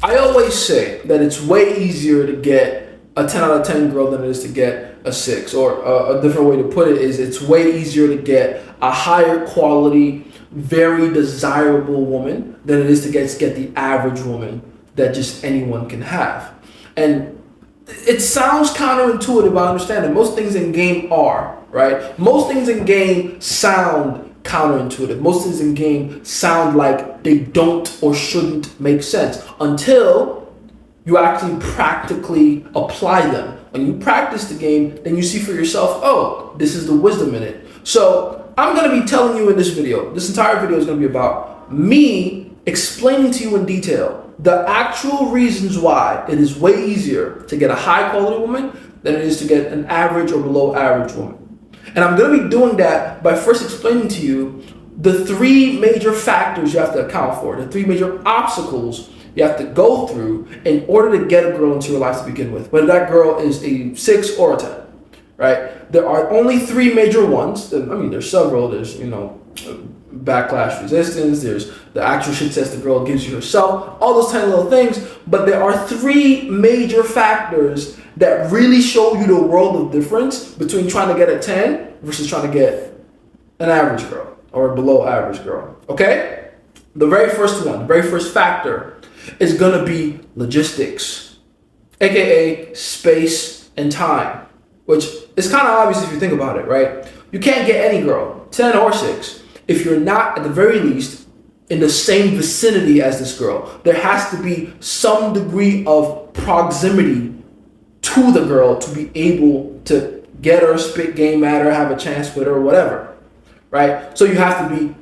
I always say that it's way easier to get a 10 out of 10 girl than it is to get a 6. Or a different way to put it is it's way easier to get a higher quality, very desirable woman than it is to get the average woman that just anyone can have. And it sounds counterintuitive, I understand it. Most things in game are, right? Most things in game sound counterintuitive. Most things in game sound like they don't or shouldn't make sense until you actually practically apply them. When you practice the game, then you see for yourself, oh, this is the wisdom in it. So I'm going to be telling you in this video, this entire video is going to be about me explaining to you in detail the actual reasons why it is way easier to get a high quality woman than it is to get an average or below average woman. And I'm going to be doing that by first explaining to you the 3 major factors you have to account for, the 3 major obstacles you have to go through in order to get a girl into your life to begin with, whether that girl is a 6 or a 10, right? There are only 3 major ones. I mean, there's several. There's, backlash resistance. There's the actual shit test the girl gives you herself. All those tiny little things. But there are 3 major factors that really show you the world of difference between trying to get a 10 versus trying to get an average girl or a below average girl. Okay? The very first one, the very first factor is going to be logistics, aka space and time, which is kind of obvious if you think about it, right? You can't get any girl, 10 or 6, if you're not at the very least in the same vicinity as this girl. There has to be some degree of proximity to the girl to be able to get her, spit game at her, have a chance with her, whatever, right? So you have to be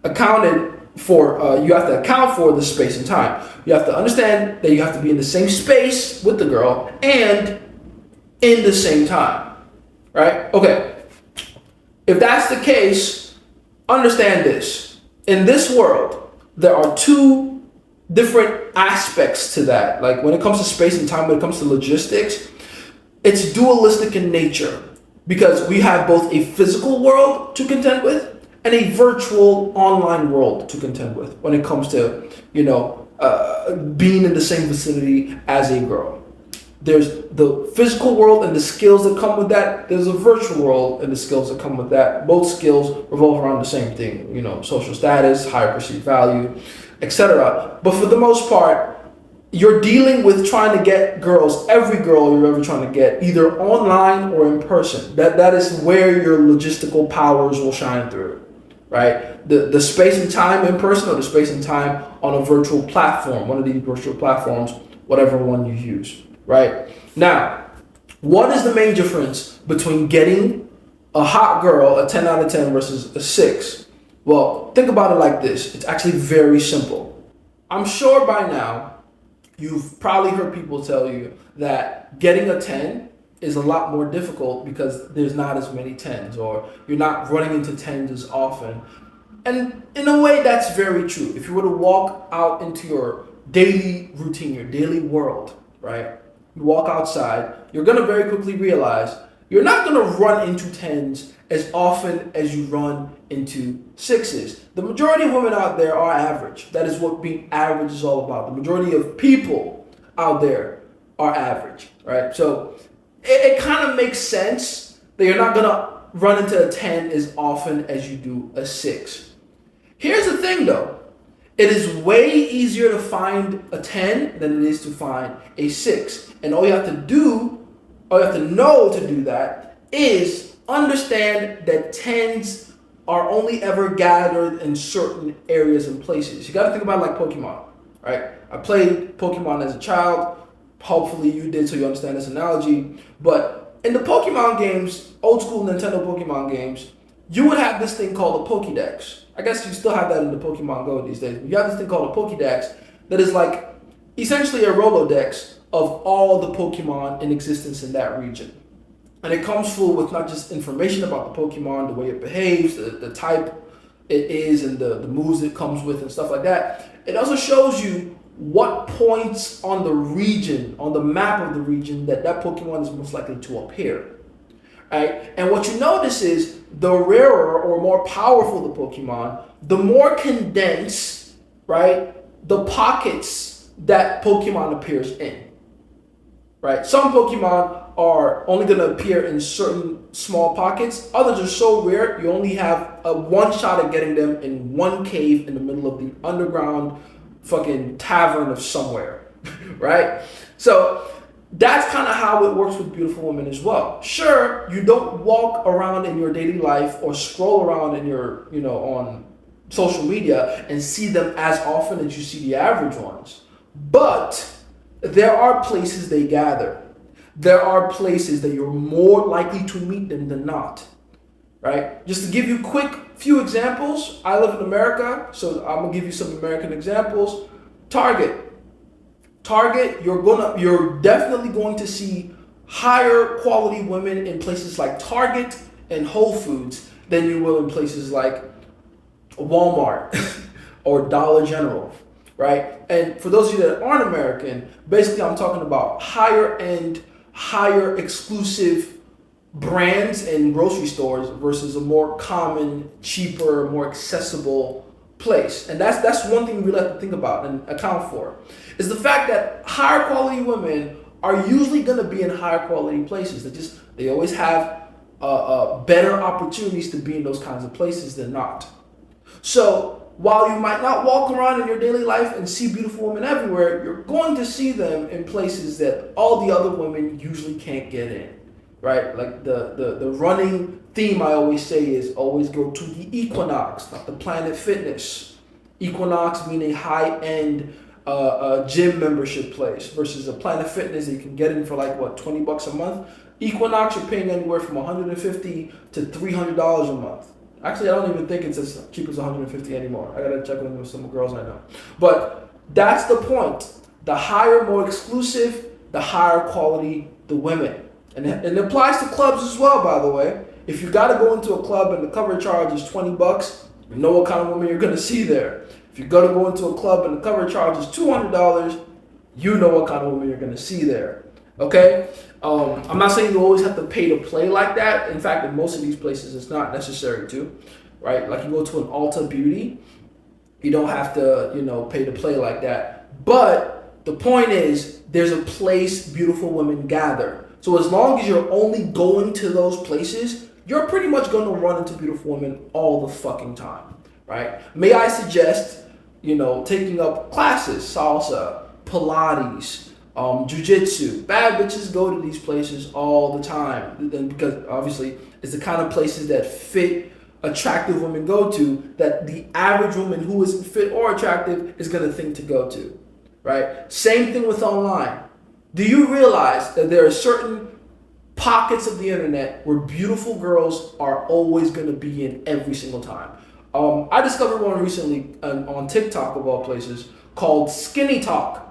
accounted for, you have to account for the space and time. You have to understand that you have to be in the same space with the girl and in the same time, right? Okay, if that's the case, understand this. In this world, there are 2 different aspects to that. Like when it comes to space and time, when it comes to logistics, it's dualistic in nature because we have both a physical world to contend with and a virtual online world to contend with when it comes to, being in the same vicinity as a girl. There's the physical world and the skills that come with that. There's a virtual world and the skills that come with that. Both skills revolve around the same thing, social status, higher perceived value, etc. But for the most part, you're dealing with trying to get girls, every girl you're ever trying to get, either online or in person. That is where your logistical powers will shine through, right? The space and time in person or the space and time on a virtual platform, one of these virtual platforms, whatever one you use, right? Now, what is the main difference between getting a hot girl, a 10 out of 10 versus a 6? Well, think about it like this. It's actually very simple. I'm sure by now, you've probably heard people tell you that getting a 10 is a lot more difficult because there's not as many 10s or you're not running into 10s as often. And in a way, that's very true. If you were to walk out into your daily routine, your daily world, right? You walk outside, you're going to very quickly realize you're not going to run into 10s as often as you run into 6s. The majority of women out there are average. That is what being average is all about. The majority of people out there are average, right? So it kind of makes sense that you're not going to run into a 10 as often as you do a 6. Here's the thing though. It is way easier to find a 10 than it is to find a 6. And all you have to know to do that is understand that 10s are only ever gathered in certain areas and places. You got to think about it like Pokemon, right? I played Pokemon as a child. Hopefully you did, so you understand this analogy. But in the Pokemon games, old school Nintendo Pokemon games, you would have this thing called a Pokédex. I guess you still have that in the Pokemon Go these days. But you have this thing called a Pokédex that is like essentially a Rolodex of all the Pokemon in existence in that region. And it comes full with not just information about the Pokemon, the way it behaves, the type it is, and the moves it comes with and stuff like that. It also shows you what points on the region, on the map of the region, that Pokemon is most likely to appear. Right? And what you notice is the rarer or more powerful the Pokemon, the more condensed, right, the pockets that Pokemon appears in, right? Some Pokemon are only going to appear in certain small pockets. Others are so rare, you only have a one shot at getting them in one cave in the middle of the underground fucking tavern of somewhere, right? So that's kind of how it works with beautiful women as well. Sure, you don't walk around in your daily life or scroll around in your, on social media and see them as often as you see the average ones. But there are places they gather. There are places that you're more likely to meet them than not, right? Just to give you quick few examples, I live in America, so I'm gonna give you some American examples. Target, you're definitely going to see higher quality women in places like Target and Whole Foods than you will in places like Walmart or Dollar General, right? And for those of you that aren't American, basically I'm talking about higher end, higher exclusive brands and grocery stores versus a more common, cheaper, more accessible place. And that's one thing we really have to think about and account for, is the fact that higher quality women are usually going to be in higher quality places. They always have better opportunities to be in those kinds of places than not. So while you might not walk around in your daily life and see beautiful women everywhere, you're going to see them in places that all the other women usually can't get in, right? Like the running theme I always say is always go to the Equinox, not the Planet Fitness. Equinox meaning high-end gym membership place versus a Planet Fitness that you can get in for like $20 a month. Equinox, you're paying anywhere from $150 to $300 a month. Actually, I don't even think it's as cheap as $150 anymore. I gotta check with some girls I know. But that's the point. The higher, more exclusive, the higher quality the women. And it applies to clubs as well, by the way. If you gotta go into a club and the cover charge is $20, you know what kind of women you're gonna see there. If you gotta go into a club and the cover charge is $200, you know what kind of women you're gonna see there. Okay? I'm not saying you always have to pay to play like that. In fact, in most of these places, it's not necessary to, right? Like you go to an Ulta Beauty, you don't have to, pay to play like that. But the point is, there's a place beautiful women gather. So as long as you're only going to those places, you're pretty much going to run into beautiful women all the fucking time, right? May I suggest, taking up classes, salsa, Pilates, jiu-jitsu. Bad bitches go to these places all the time, because obviously it's the kind of places that fit attractive women go to that the average woman who isn't fit or attractive is going to think to go to, right? Same thing with online. Do you realize that there are certain pockets of the internet where beautiful girls are always going to be in every single time? I discovered one recently on TikTok of all places called Skinny Talk.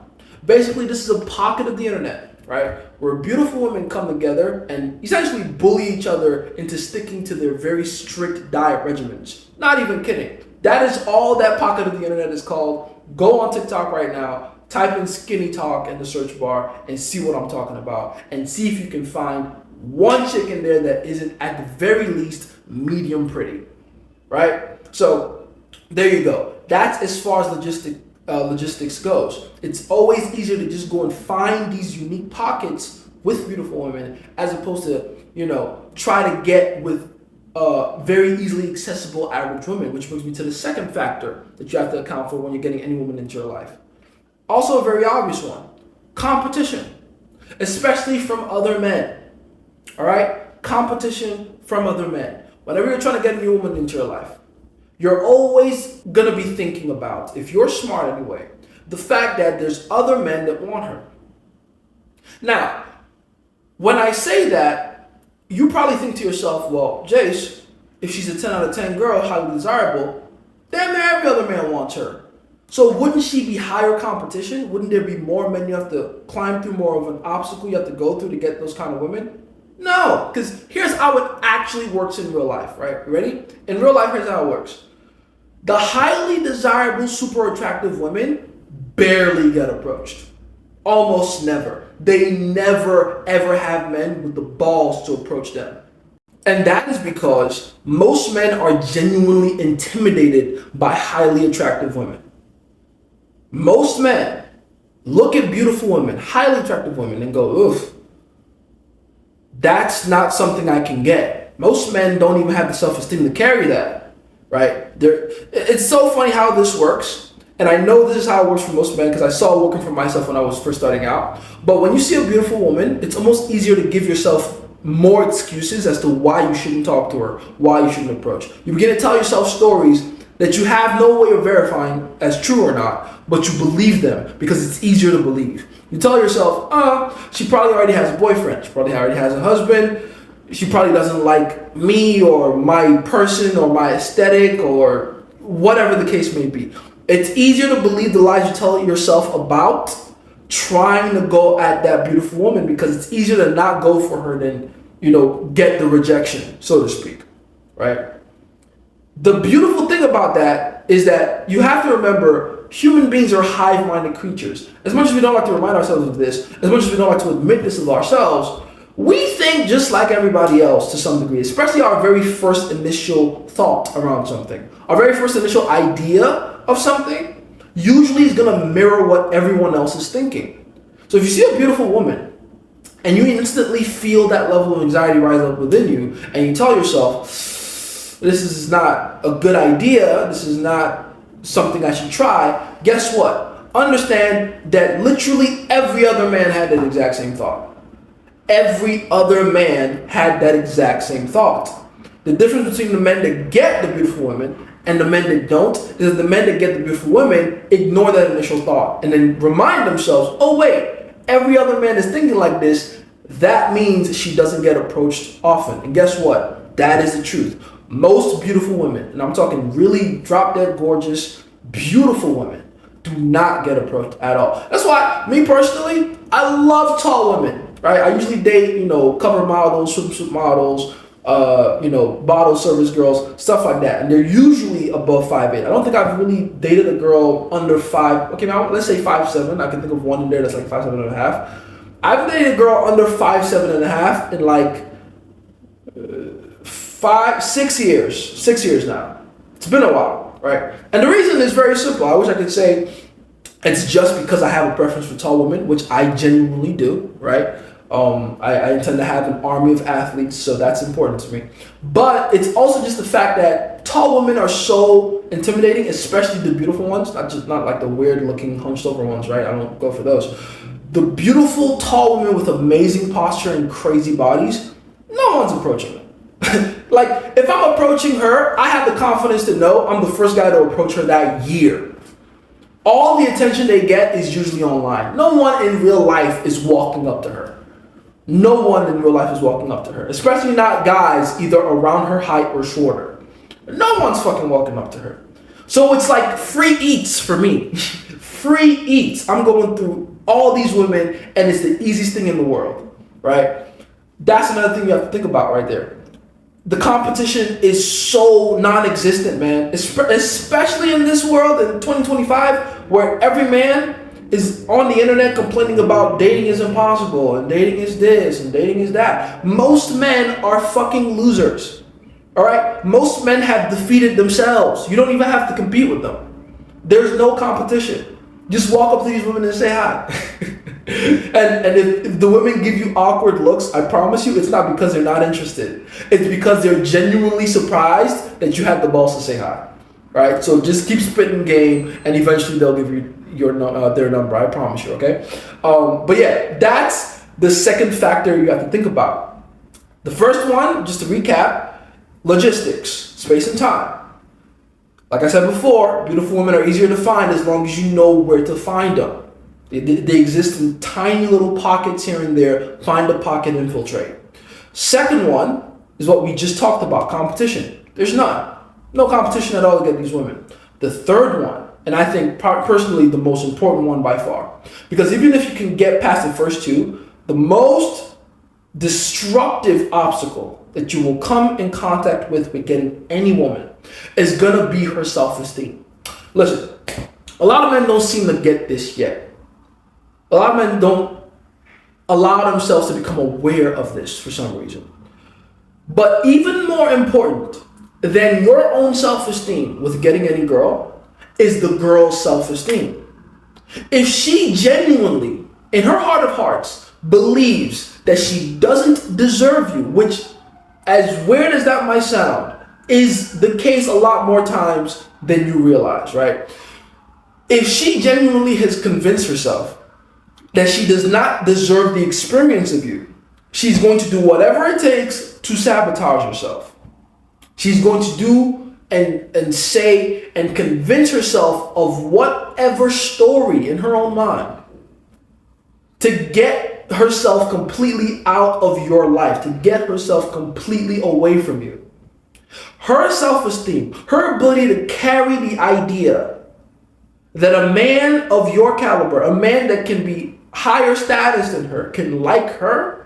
Basically, this is a pocket of the internet, right, where beautiful women come together and essentially bully each other into sticking to their very strict diet regimens. Not even kidding. That is all that pocket of the internet is called. Go on TikTok right now, type in Skinny Talk in the search bar and see what I'm talking about, and see if you can find one chick in there that isn't at the very least medium pretty, right? So there you go. That's as far as logistics goes. It's always easier to just go and find these unique pockets with beautiful women as opposed to, try to get with very easily accessible average women, which brings me to the second factor that you have to account for when you're getting any woman into your life. Also a very obvious one, competition, especially from other men, all right? Competition from other men. Whenever you're trying to get a new woman into your life, you're always going to be thinking about, if you're smart anyway, the fact that there's other men that want her. Now, when I say that, you probably think to yourself, well, Jace, if she's a 10 out of 10 girl, highly desirable, damn near every other man wants her. So wouldn't she be higher competition? Wouldn't there be more men you have to climb through, more of an obstacle you have to go through to get those kind of women? No, because here's how it actually works in real life, right? You ready? In real life, here's how it works. The highly desirable, super attractive women barely get approached. Almost never. They never, ever have men with the balls to approach them. And that is because most men are genuinely intimidated by highly attractive women. Most men, look at beautiful women, highly attractive women, and go, oof, that's not something I can get. Most men don't even have the self-esteem to carry that, right? It's so funny how this works. And I know this is how it works for most men because I saw it working for myself when I was first starting out. But when you see a beautiful woman, it's almost easier to give yourself more excuses as to why you shouldn't talk to her, why you shouldn't approach. You begin to tell yourself stories that you have no way of verifying as true or not, but you believe them because it's easier to believe. You tell yourself, she probably already has a boyfriend. She probably already has a husband. She probably doesn't like me or my person or my aesthetic or whatever the case may be. It's easier to believe the lies you tell yourself about trying to go at that beautiful woman because it's easier to not go for her than, get the rejection, so to speak, right? The beautiful thing about that is that you have to remember human beings are hive-minded creatures. As much as we don't like to remind ourselves of this, as much as we don't like to admit this of ourselves, we think just like everybody else to some degree, especially our very first initial thought around something. Our very first initial idea of something usually is going to mirror what everyone else is thinking. So if you see a beautiful woman and you instantly feel that level of anxiety rise up within you and you tell yourself, this is not a good idea, this is not something I should try, guess what? Understand that literally every other man had that exact same thought. Every other man had that exact same thought. The difference between the men that get the beautiful women and the men that don't is that the men that get the beautiful women ignore that initial thought and then remind themselves, oh wait, every other man is thinking like this. That means she doesn't get approached often. And guess what? That is the truth. Most beautiful women, and I'm talking really drop dead gorgeous, beautiful women, do not get approached at all. That's why, me personally, I love tall women, right? I usually date, cover models, swimsuit models, bottle service girls, stuff like that. And they're usually above 5'8". I don't think I've really dated a girl under 5. Okay, now let's say 5'7". I can think of one in there that's like 5'7.5". I've dated a girl under 5'7.5" in like 6 years. 6 years now. It's been a while, right? And the reason is very simple. I wish I could say it's just because I have a preference for tall women, which I genuinely do, right? I intend to have an army of athletes, so that's important to me. But it's also just the fact that tall women are so intimidating, especially the beautiful ones, not like the weird looking hunched over ones, right? I don't go for those. The beautiful tall women with amazing posture and crazy bodies, no one's approaching them. Like, if I'm approaching her, I have the confidence to know I'm the first guy to approach her that year. All the attention they get is usually online. No one in real life is walking up to her. No one in real life is walking up to her, especially not guys either around her height or shorter. No one's fucking walking up to her. So it's like free eats for me. Free eats. I'm going through all these women and it's the easiest thing in the world, right? That's another thing you have to think about right there. The competition is so non-existent, man. Especially in this world in 2025 where every man is on the internet complaining about dating is impossible and dating is this and dating is that. Most men are fucking losers. All right? Most men have defeated themselves. You don't even have to compete with them. There's no competition. Just walk up to these women and say hi. and if the women give you awkward looks, I promise you it's not because they're not interested. It's because they're genuinely surprised that you had the balls to say hi. Right? So just keep spitting game and eventually they'll give you their number. I promise you, okay? But yeah, that's the second factor you have to think about. The first one, just to recap, logistics, space and time. Like I said before, beautiful women are easier to find as long as you know where to find them. They exist in tiny little pockets here and there. Find a pocket, infiltrate. Second one is what we just talked about, competition. There's none. No competition at all to get these women. The third one, and I think personally the most important one by far, because even if you can get past the first two, the most destructive obstacle that you will come in contact with getting any woman is gonna be her self-esteem. Listen, a lot of men don't seem to get this yet. A lot of men don't allow themselves to become aware of this for some reason. But even more important than your own self-esteem with getting any girl is the girl's self-esteem. If she genuinely, in her heart of hearts, believes that she doesn't deserve you, which, as weird as that might sound, is the case a lot more times than you realize, right? If she genuinely has convinced herself that she does not deserve the experience of you, she's going to do whatever it takes to sabotage herself. She's going to do and say and convince herself of whatever story in her own mind to get herself completely out of your life, to get herself completely away from you. Her self-esteem, her ability to carry the idea that a man of your caliber, a man that can be higher status than her, can like her,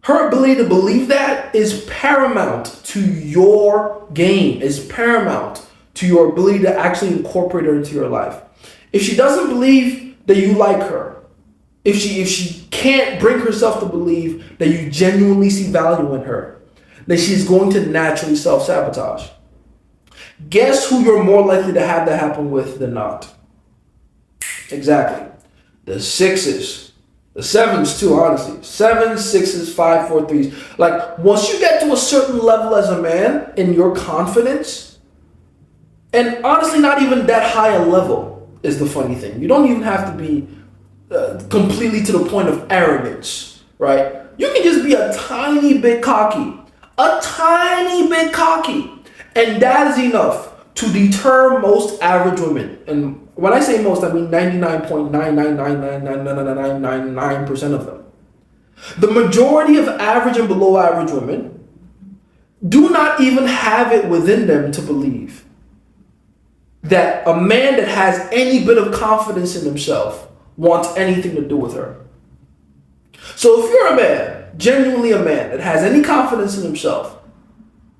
her ability to believe that is paramount to your game, is paramount to your ability to actually incorporate her into your life. If she doesn't believe that you like her, if she can't bring herself to believe that you genuinely see value in her, then she's going to naturally self-sabotage. Guess who you're more likely to have that happen with than not? Exactly. The sixes. The sevens too, honestly. 7s, 6s, 5, 4, 3s. Like, once you get to a certain level as a man in your confidence, and honestly not even that high a level is the funny thing. You don't even have to be completely to the point of arrogance, right? You can just be a tiny bit cocky. A tiny bit cocky. And that is enough to deter most average women. And when I say most, I mean 99.9999999% of them. The majority of average and below average women do not even have it within them to believe that a man that has any bit of confidence in himself wants anything to do with her. So if you're a man, genuinely a man that has any confidence in himself,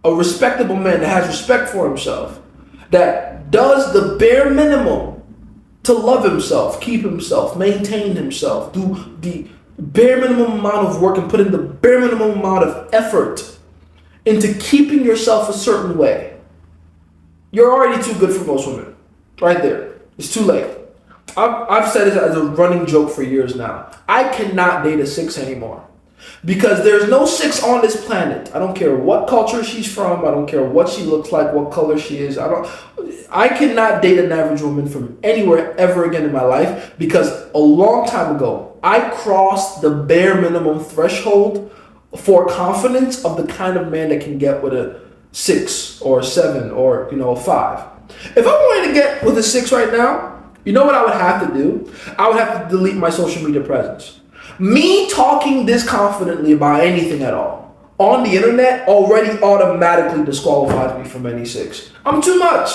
a respectable man that has respect for himself, that does the bare minimum to love himself, keep himself, maintain himself, do the bare minimum amount of work and put in the bare minimum amount of effort into keeping yourself a certain way, you're already too good for most women. Right there. It's too late. I've said it as a running joke for years now. I cannot date a 6 anymore. Because there's no 6 on this planet. I don't care what culture she's from. I don't care what she looks like, what color she is. I cannot date an average woman from anywhere ever again in my life, because a long time ago, I crossed the bare minimum threshold for confidence of the kind of man that can get with a 6 or a 7 or a 5. If I wanted to get with a 6 right now, you know what I would have to do? I would have to delete my social media presence. Me talking this confidently about anything at all on the internet already automatically disqualifies me from any 6. I'm too much.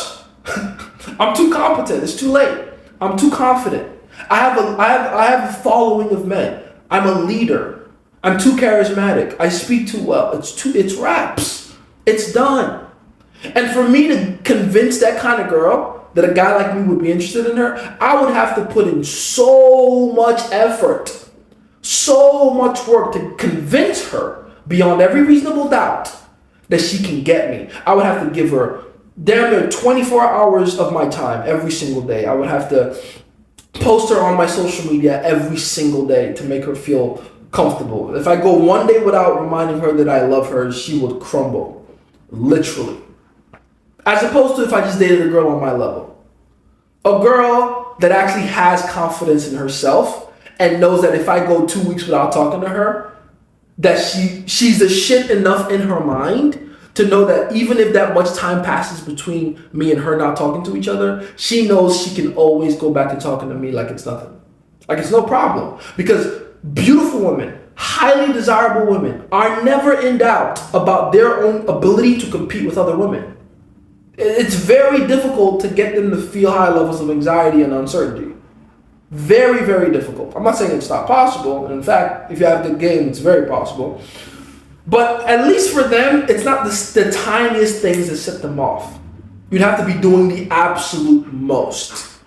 I'm too competent. It's too late. I'm too confident. I have a following of men. I'm a leader. I'm too charismatic. I speak too well. It's raps. It's done. And for me to convince that kind of girl that a guy like me would be interested in her, I would have to put in so much effort, so much work to convince her beyond every reasonable doubt that she can get me. I would have to give her damn near 24 hours of my time every single day. I would have to post her on my social media every single day to make her feel comfortable. If I go one day without reminding her that I love her, she would crumble, literally. As opposed to if I just dated a girl on my level. A girl that actually has confidence in herself and knows that if I go 2 weeks without talking to her, that she's the shit enough in her mind to know that even if that much time passes between me and her not talking to each other, she knows she can always go back to talking to me like it's nothing. Like it's no problem. Because beautiful women, highly desirable women are never in doubt about their own ability to compete with other women. It's very difficult to get them to feel high levels of anxiety and uncertainty. Very, very difficult. I'm not saying it's not possible. In fact, if you have good game, it's very possible. But at least for them, it's not the tiniest things that set them off. You'd have to be doing the absolute most.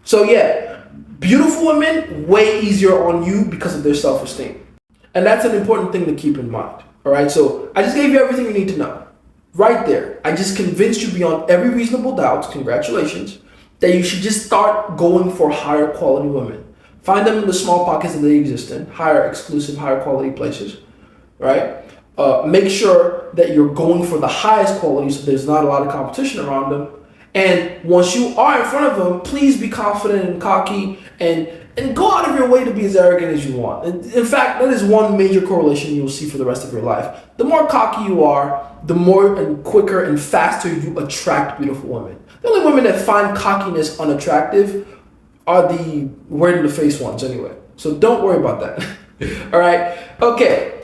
So yeah, beautiful women, way easier on you because of their self-esteem. And that's an important thing to keep in mind. All right, so I just gave you everything you need to know. Right there. I just convinced you beyond every reasonable doubt. Congratulations. that you should just start going for higher quality women. Find them in the small pockets that they exist in, higher exclusive, higher quality places, right? Make sure that you're going for the highest quality so there's not a lot of competition around them. And once you are in front of them, please be confident and cocky and go out of your way to be as arrogant as you want. In fact, that is one major correlation you'll see for the rest of your life. The more cocky you are, the more and quicker and faster you attract beautiful women. The only women that find cockiness unattractive are the weird in the face ones anyway. So don't worry about that. All right? Okay.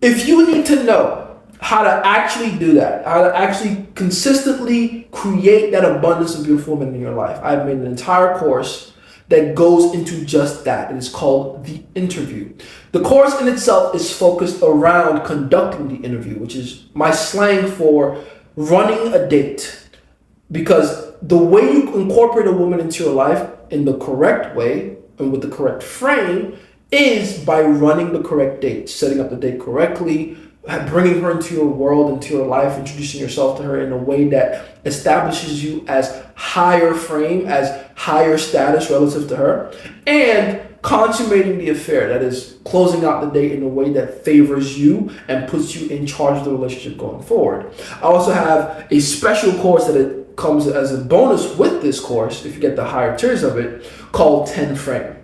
If you need to know how to actually do that, how to actually consistently create that abundance of beautiful women in your life, I've made an entire course that goes into just that. It is called The Interview. The course in itself is focused around conducting the interview, which is my slang for running a date. Because the way you incorporate a woman into your life in the correct way and with the correct frame is by running the correct date, setting up the date correctly, bringing her into your world, into your life, introducing yourself to her in a way that establishes you as higher frame, as higher status relative to her, and consummating the affair, that is closing out the date in a way that favors you and puts you in charge of the relationship going forward. I also have a special course that it comes as a bonus with this course, if you get the higher tiers of it, called 10 Frame.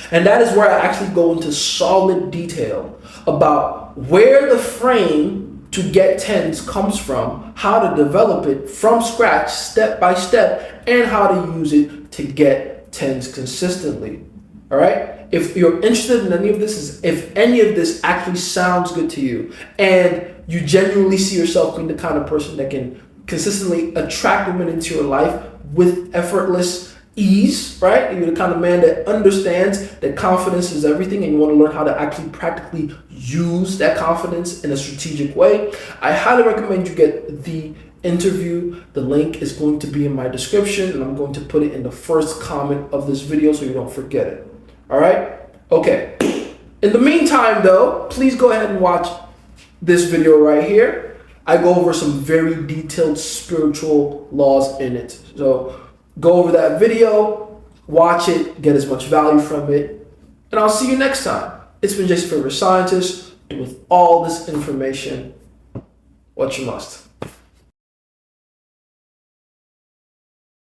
And that is where I actually go into solid detail about where the frame to get 10s comes from, how to develop it from scratch, step by step, and how to use it to get 10s consistently. All right? If you're interested in any of this, if any of this actually sounds good to you, and you genuinely see yourself being the kind of person that can consistently attract women into your life with effortless ease, right? You're the kind of man that understands that confidence is everything and you want to learn how to actually practically use that confidence in a strategic way, I highly recommend you get The Interview. The link is going to be in my description and I'm going to put it in the first comment of this video so you don't forget it. All right? Okay. In the meantime though, please go ahead and watch this video right here. I go over some very detailed spiritual laws in it. So go over that video, watch it, get as much value from it, and I'll see you next time. It's been Jason's favorite scientist with all this information. What you must.